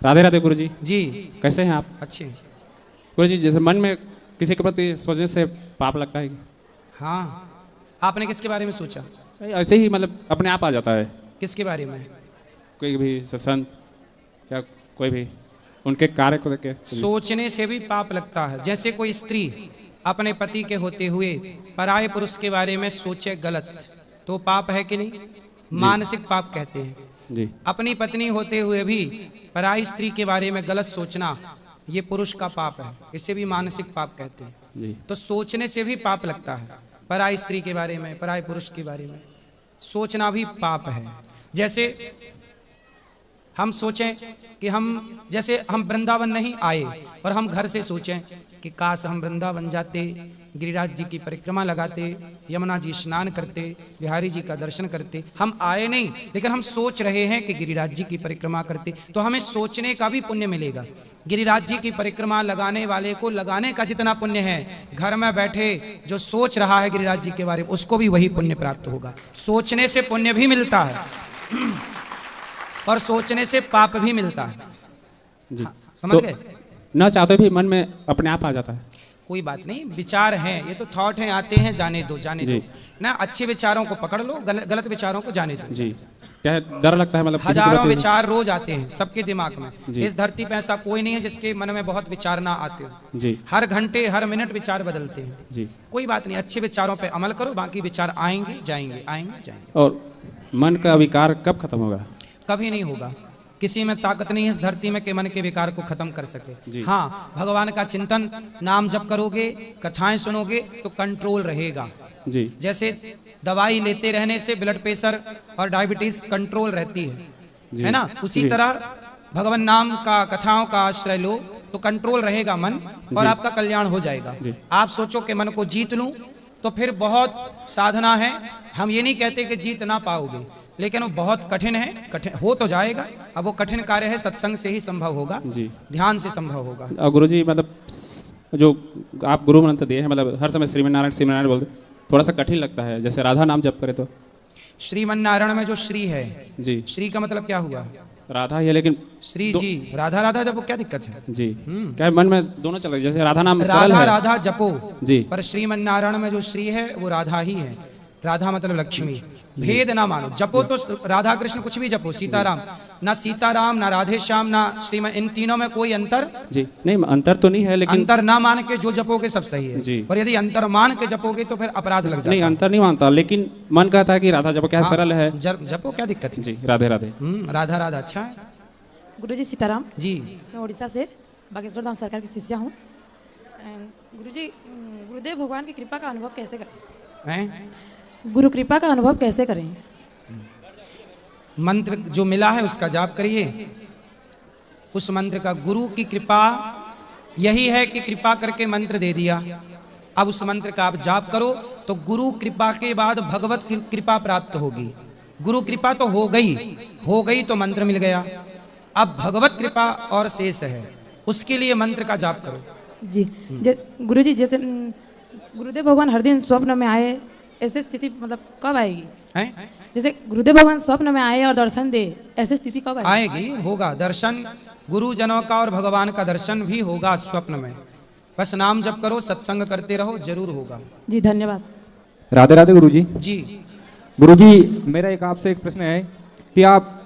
राधे राधे गुरु जी। जी कैसे हैं आप? अच्छे। गुरु जी, जैसे मन में किसी के प्रति सोचने से पाप लगता है? हाँ, आपने किसके बारे में सोचा? ऐसे ही मतलब अपने आप आ जाता है। किसके बारे में? कोई भी संत या कोई भी उनके कार्य को देख के सोचने से भी पाप लगता है। जैसे कोई स्त्री अपने पति के होते हुए पराये पुरुष के बारे में सोचे गलत, तो पाप है कि नहीं? मानसिक पाप कहते हैं। जी। अपनी पत्नी होते हुए भी पराई स्त्री के बारे में गलत सोचना, ये पुरुष का पाप है, इसे भी मानसिक पाप कहते हैं। जी। तो सोचने से भी पाप लगता है। पराई स्त्री के बारे में, पराये पुरुष के बारे में सोचना भी पाप है। जैसे हम सोचें कि जैसे हम वृंदावन नहीं आए और हम घर से सोचें कि काश हम वृंदावन जाते, गिरिराज जी की परिक्रमा लगाते, यमुना जी स्नान करते, बिहारी जी का दर्शन करते। हम आए नहीं, लेकिन हम सोच रहे हैं कि गिरिराज जी की परिक्रमा करते, तो हमें सोचने का भी पुण्य मिलेगा। गिरिराज जी की परिक्रमा लगाने वाले को लगाने का जितना पुण्य है, घर में बैठे जो सोच रहा है गिरिराज जी के बारे में, उसको भी वही पुण्य प्राप्त होगा। सोचने से पुण्य भी मिलता है और सोचने से पाप भी मिलता है। जी। हाँ, समझ गए? न चाहते भी मन में अपने आप आ जाता है। कोई बात नहीं, विचार हैं, ये तो थॉट हैं, आते हैं, जाने दो, जाने दो ना। अच्छे विचारों को पकड़ लो, गलत विचारों को जाने दो। जी। क्या है, डर लगता है मतलब हजारों विचार रोज आते हैं सबके दिमाग में। जी। इस धरती पे ऐसा कोई नहीं है जिसके मन में बहुत विचार ना आते हो। जी। हर घंटे हर मिनट विचार बदलते हैं। जी। कोई बात नहीं, अच्छे विचारों पे अमल करो, बाकी विचार आएंगे जाएंगे, आएंगे जाएंगे। और मन का विकार कब खत्म होगा? कभी नहीं होगा। किसी में ताकत नहीं है इस धरती में कि मन के विकार को खत्म कर सके। हाँ, भगवान का चिंतन, नाम जप करोगे, कथाएं सुनोगे तो कंट्रोल रहेगा। जी। जैसे दवाई लेते रहने से ब्लड प्रेशर और डायबिटीज कंट्रोल रहती है ना? उसी तरह भगवान नाम का, कथाओं का आश्रय लो तो कंट्रोल रहेगा मन और आपका कल्याण हो जाएगा। आप सोचो कि मन को जीत लूं, तो फिर बहुत साधना है। हम ये नहीं कहते कि जीत ना पाओगे, लेकिन वो बहुत कठिन है। कठिन हो तो जाएगा। अब वो कठिन कार्य है, सत्संग से ही संभव होगा, ध्यान से संभव होगा। और गुरु जी, मतलब जो आप गुरु मंत्र दिए हैं, मतलब हर समय श्रीमन नारायण बोलते, थोड़ा सा कठिन लगता है। जैसे राधा नाम जप करे तो श्रीमन नारायण में जो श्री है, जी, श्री का मतलब क्या हुआ? राधा ही है, लेकिन श्री जी राधा राधा जपो, क्या दिक्कत है? जी। क्या मन में दोनों चल रहे, जैसे राधा नाम राधा राधा जपो जी, पर श्रीमन नारायण में जो श्री है वो राधा ही है। राधा मतलब लक्ष्मी। भेद ना मानो, जपो तो राधा कृष्ण कुछ भी जपो, सीताराम ना, सीताराम ना राधे श्याम ना श्रीमन, इन तीनों में कोई अंतर जी नहीं। अंतर तो नहीं है, लेकिन अंतर ना मान के जो जपोगे सब सही है जी। और यदि अंतर मान के जपोगे तो फिर अपराध लग जाता है। नहीं, अंतर नहीं मानता, लेकिन मन कहता है कि राधा जपो, क्या सरल है। जपो, क्या दिक्कत है? जी, राधे राधे। राधा राधा अच्छा है। गुरुजी सीताराम जी, मैं उड़ीसा से बागेश्वर धाम सरकार की शिष्या हूँ। गुरुजी, गुरुदेव भगवान की कृपा का अनुभव कैसे करें? गुरु कृपा का अनुभव कैसे करें? मंत्र जो मिला है उसका जाप करिए। उस मंत्र का, गुरु की कृपा यही है कि कृपा करके मंत्र दे दिया। अब उस मंत्र का आप जाप करो तो गुरु कृपा के बाद भगवत कृपा प्राप्त होगी। गुरु कृपा तो हो गई तो मंत्र मिल गया। अब भगवत कृपा और शेष है, उसके लिए मंत्र का जाप करो। जी। गुरुजी, जैसे गुरुदेव भगवान हर दिन स्वप्न में आए, ऐसी स्थिति मतलब कब आएगी? जैसे गुरुदेव भगवान स्वप्न में आए और दर्शन दे, ऐसी स्थिति कब आएगी? होगा दर्शन, गुरुजनों का और भगवान का दर्शन भी होगा स्वप्न में। बस नाम जप करो, सत्संग करते रहो, जरूर होगा। जी, धन्यवाद। राधे राधे गुरुजी। जी। गुरुजी, मेरा एक आपसे एक प्रश्न है कि आप